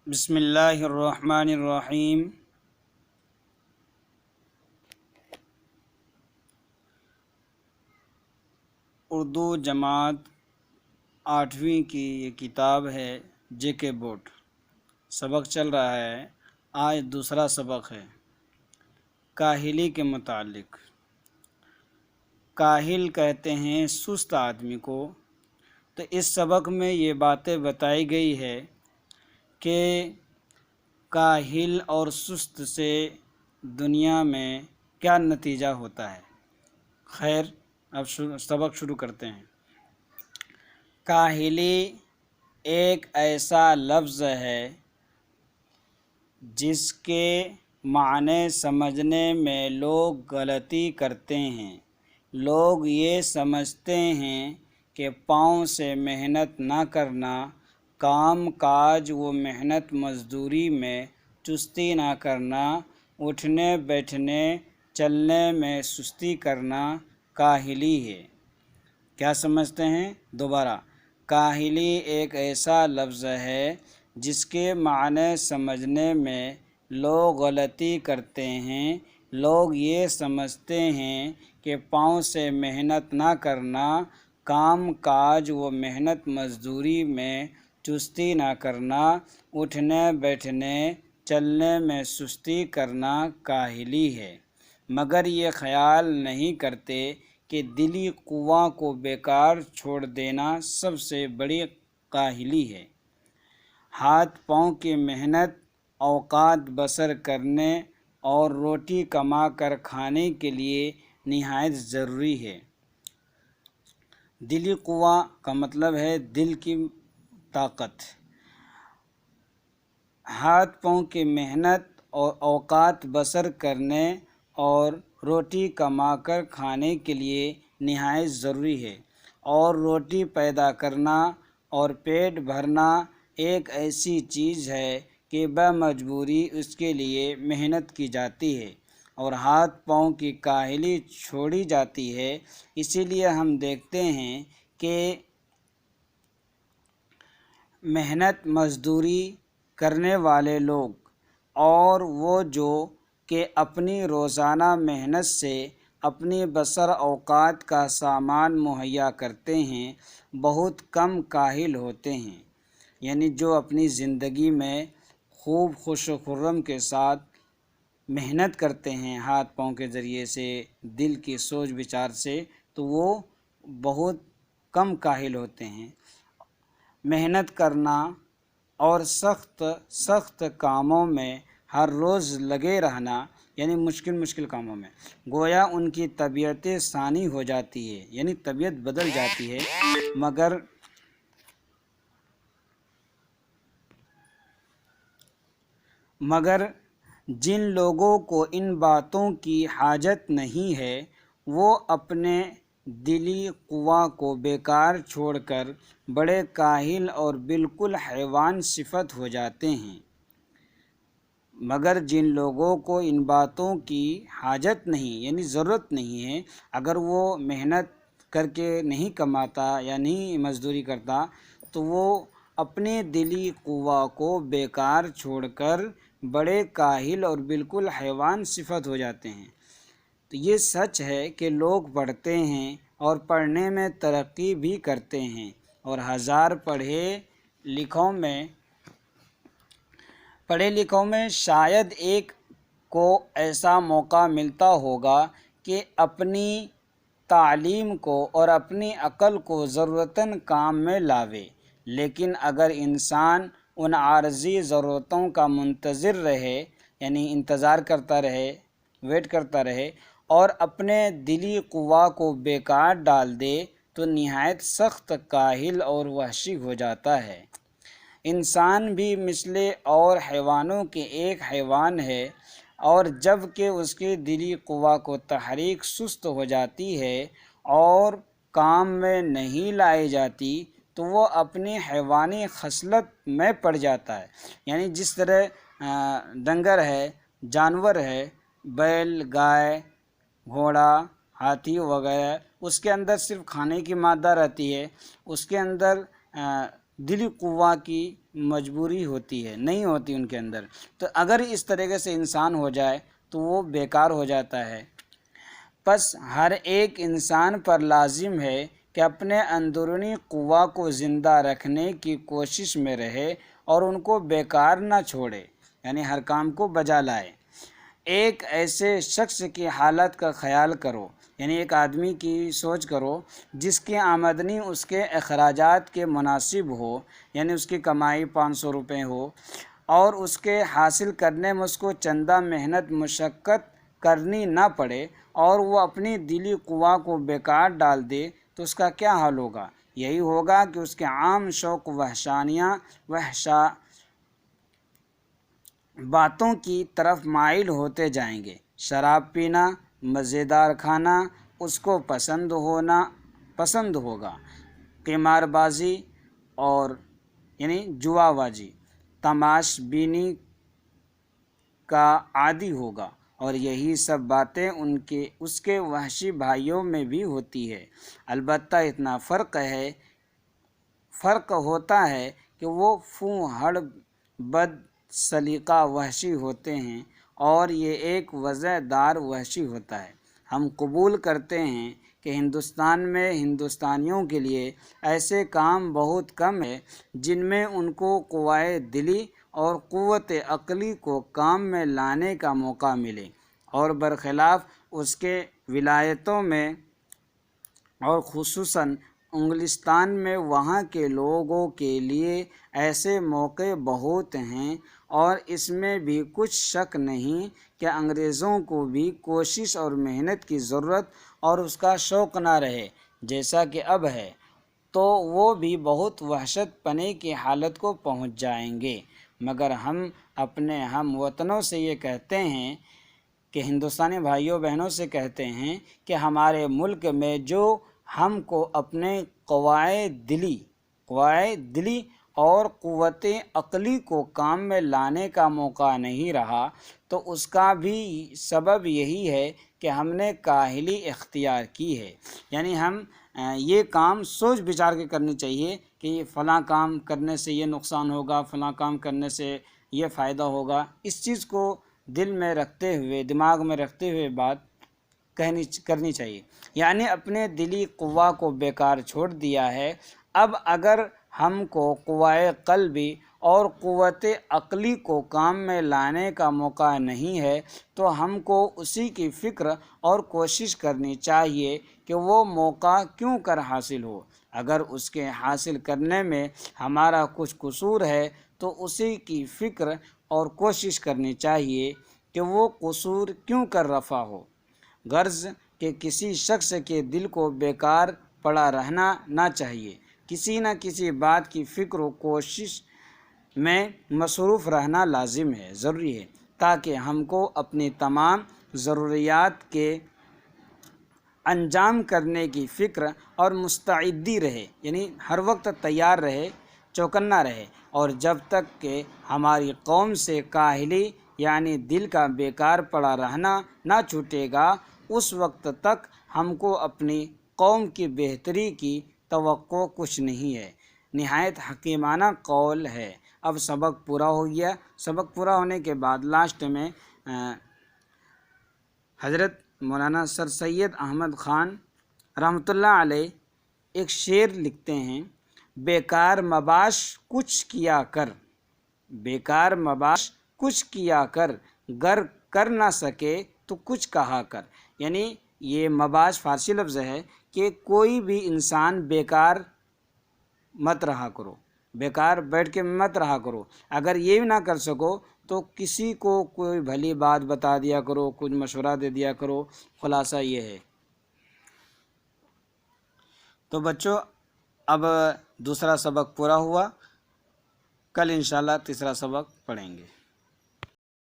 بسم اللہ الرحمن الرحیم۔ اردو جماعت 8ویں کی یہ کتاب ہے جے کے بورڈ۔ سبق چل رہا ہے، آج دوسرا سبق ہے کاہلی کے متعلق۔ کاہل کہتے ہیں سست آدمی کو۔ تو اس سبق میں یہ باتیں بتائی گئی ہے کہ کاہل اور سست سے دنیا میں کیا نتیجہ ہوتا ہے۔ خیر، اب سبق شروع کرتے ہیں۔ کاہلی ایک ایسا لفظ ہے جس کے معنی سمجھنے میں لوگ غلطی کرتے ہیں۔ لوگ یہ سمجھتے ہیں کہ پاؤں سے محنت نہ کرنا، کام کاج و محنت مزدوری میں چستی نہ کرنا، اٹھنے بیٹھنے چلنے میں سستی کرنا کاہلی ہے۔ کیا سمجھتے ہیں؟ دوبارہ، کاہلی ایک ایسا لفظ ہے جس کے معنی سمجھنے میں لوگ غلطی کرتے ہیں۔ لوگ یہ سمجھتے ہیں کہ پاؤں سے محنت نہ کرنا، کام کاج و محنت مزدوری میں چستی نہ کرنا، اٹھنے بیٹھنے چلنے میں سستی کرنا کاہلی ہے، مگر یہ خیال نہیں کرتے کہ دلی قوا کو بیکار چھوڑ دینا سب سے بڑی کاہلی ہے۔ ہاتھ پاؤں کی محنت اوقات بسر کرنے اور روٹی کما کر کھانے کے لیے نہایت ضروری ہے۔ دلی قوا کا مطلب ہے دل کی طاقت۔ ہاتھ پاؤں کی محنت اور اوقات بسر کرنے اور روٹی کما کر کھانے کے لیے نہایت ضروری ہے، اور روٹی پیدا کرنا اور پیٹ بھرنا ایک ایسی چیز ہے کہ بمجبوری اس کے لیے محنت کی جاتی ہے اور ہاتھ پاؤں کی کاہلی چھوڑی جاتی ہے۔ اسی لیے ہم دیکھتے ہیں کہ محنت مزدوری کرنے والے لوگ اور وہ جو کہ اپنی روزانہ محنت سے اپنی بسر اوقات کا سامان مہیا کرتے ہیں، بہت کم کاہل ہوتے ہیں۔ یعنی جو اپنی زندگی میں خوب خوش و خرم کے ساتھ محنت کرتے ہیں ہاتھ پاؤں کے ذریعے سے، دل کی سوچ بچار سے، تو وہ بہت کم کاہل ہوتے ہیں۔ محنت کرنا اور سخت کاموں میں ہر روز لگے رہنا، یعنی مشکل کاموں میں، گویا ان کی طبیعت ثانی ہو جاتی ہے، یعنی طبیعت بدل جاتی ہے۔ مگر جن لوگوں کو ان باتوں کی حاجت نہیں ہے، وہ اپنے دلی قوا کو بیکار چھوڑ کر بڑے کاہل اور بالکل حیوان صفت ہو جاتے ہیں۔ مگر جن لوگوں کو ان باتوں کی حاجت نہیں، یعنی ضرورت نہیں ہے، اگر وہ محنت کر کے نہیں کماتا یا نہیں مزدوری کرتا، تو وہ اپنے دلی قوا کو بیکار چھوڑ کر بڑے کاہل اور بالکل حیوان صفت ہو جاتے ہیں۔ تو یہ سچ ہے کہ لوگ پڑھتے ہیں اور پڑھنے میں ترقی بھی کرتے ہیں، اور ہزار پڑھے لکھوں میں شاید ایک کو ایسا موقع ملتا ہوگا کہ اپنی تعلیم کو اور اپنی عقل کو ضرورتاً کام میں لاوے۔ لیکن اگر انسان ان عارضی ضرورتوں کا منتظر رہے، یعنی انتظار کرتا رہے، ویٹ کرتا رہے، اور اپنے دلی قوا کو بیکار ڈال دے، تو نہایت سخت کاہل اور وحشی ہو جاتا ہے۔ انسان بھی مثل اور حیوانوں کے ایک حیوان ہے، اور جب کہ اس کے دلی قوا کو تحریک سست ہو جاتی ہے اور کام میں نہیں لائی جاتی، تو وہ اپنی حیوانی خصلت میں پڑ جاتا ہے۔ یعنی جس طرح ڈنگر ہے، جانور ہے، بیل، گائے، گھوڑا، ہاتھی وغیرہ، اس کے اندر صرف کھانے کی مادہ رہتی ہے، اس کے اندر دلی قوا کی مجبوری ہوتی ہے، نہیں ہوتی ان کے اندر. تو اگر اس طریقے سے انسان ہو جائے تو وہ بیکار ہو جاتا ہے. پس ہر ایک انسان پر لازم ہے کہ اپنے اندرونی قوا کو زندہ رکھنے کی کوشش میں رہے اور ان کو بیکار نہ چھوڑے، یعنی ہر کام کو بجا لائے. ایک ایسے شخص کی حالت کا خیال کرو، یعنی ایک آدمی کی سوچ کرو جس کی آمدنی اس کے اخراجات کے مناسب ہو، یعنی اس کی کمائی 500 روپے ہو اور اس کے حاصل کرنے میں اس کو چندہ محنت مشقت کرنی نہ پڑے اور وہ اپنی دلی قوا کو بیکار ڈال دے تو اس کا کیا حال ہوگا؟ یہی ہوگا کہ اس کے عام شوق باتوں کی طرف مائل ہوتے جائیں گے. شراب پینا، مزیدار کھانا اس کو پسند ہوگا. قمار بازی اور یعنی جوا بازی، تماش بینی کا عادی ہوگا، اور یہی سب باتیں اس کے وحشی بھائیوں میں بھی ہوتی ہے. البتہ اتنا فرق ہوتا ہے کہ وہ فوہڑ بد سلیقہ وحشی ہوتے ہیں اور یہ ایک وضع دار وحشی ہوتا ہے. ہم قبول کرتے ہیں کہ ہندوستان میں ہندوستانیوں کے لیے ایسے کام بہت کم ہیں جن میں ان کو قوائے دلی اور قوت عقلی کو کام میں لانے کا موقع ملے، اور برخلاف اس کے ولایتوں میں اور خصوصاً انگلستان میں وہاں کے لوگوں کے لیے ایسے موقع بہت ہیں. اور اس میں بھی کچھ شک نہیں کہ انگریزوں کو بھی کوشش اور محنت کی ضرورت اور اس کا شوق نہ رہے جیسا کہ اب ہے تو وہ بھی بہت وحشت پنے کی حالت کو پہنچ جائیں گے. مگر ہم اپنے ہم وطنوں سے یہ کہتے ہیں کہ ہندوستانی بھائیوں بہنوں سے کہتے ہیں کہ ہمارے ملک میں جو ہم کو اپنے قواعد دلی اور قوت عقلی کو کام میں لانے کا موقع نہیں رہا تو اس کا بھی سبب یہی ہے کہ ہم نے کاہلی اختیار کی ہے. یعنی ہم یہ کام سوچ بچار کے کرنی چاہیے کہ فلاں کام کرنے سے یہ نقصان ہوگا، فلاں کام کرنے سے یہ فائدہ ہوگا. اس چیز کو دل میں رکھتے ہوئے، دماغ میں رکھتے ہوئے بات کرنی چاہیے. یعنی اپنے دلی قوا کو بیکار چھوڑ دیا ہے. اب اگر ہم کو قوائے قلبی اور قوت عقلی کو کام میں لانے کا موقع نہیں ہے تو ہم کو اسی کی فکر اور کوشش کرنی چاہیے کہ وہ موقع کیوں کر حاصل ہو. اگر اس کے حاصل کرنے میں ہمارا کچھ قصور ہے تو اسی کی فکر اور کوشش کرنی چاہیے کہ وہ قصور کیوں کر رفع ہو. غرض کہ کسی شخص کے دل کو بیکار پڑا رہنا نہ چاہیے. کسی نہ کسی بات کی فکر و کوشش میں مصروف رہنا لازم ہے، ضروری ہے، تاکہ ہم کو اپنی تمام ضروریات کے انجام کرنے کی فکر اور مستعدی رہے، یعنی ہر وقت تیار رہے، چوکنا رہے. اور جب تک کہ ہماری قوم سے کاہلی یعنی دل کا بیکار پڑا رہنا نہ چھوٹے گا اس وقت تک ہم کو اپنی قوم کی بہتری کی توقع کچھ نہیں ہے. نہایت حکیمانہ قول ہے. اب سبق پورا ہو گیا. سبق پورا ہونے کے بعد لاسٹ میں حضرت مولانا سر سید احمد خان رحمۃ اللہ علیہ ایک شعر لکھتے ہیں: بیکار مباش کچھ کیا کر، بیکار مباش کچھ کیا کر، گر کر نہ سکے تو کچھ کہا کر. یعنی یہ مباش فارسی لفظ ہے کہ کوئی بھی انسان بیکار مت رہا کرو، بیکار بیٹھ کے مت رہا کرو. اگر یہ بھی نہ کر سکو تو کسی کو کوئی بھلی بات بتا دیا کرو، کچھ مشورہ دے دیا کرو. خلاصہ یہ ہے. تو بچوں اب دوسرا سبق پورا ہوا، کل انشاءاللہ تیسرا سبق پڑھیں گے.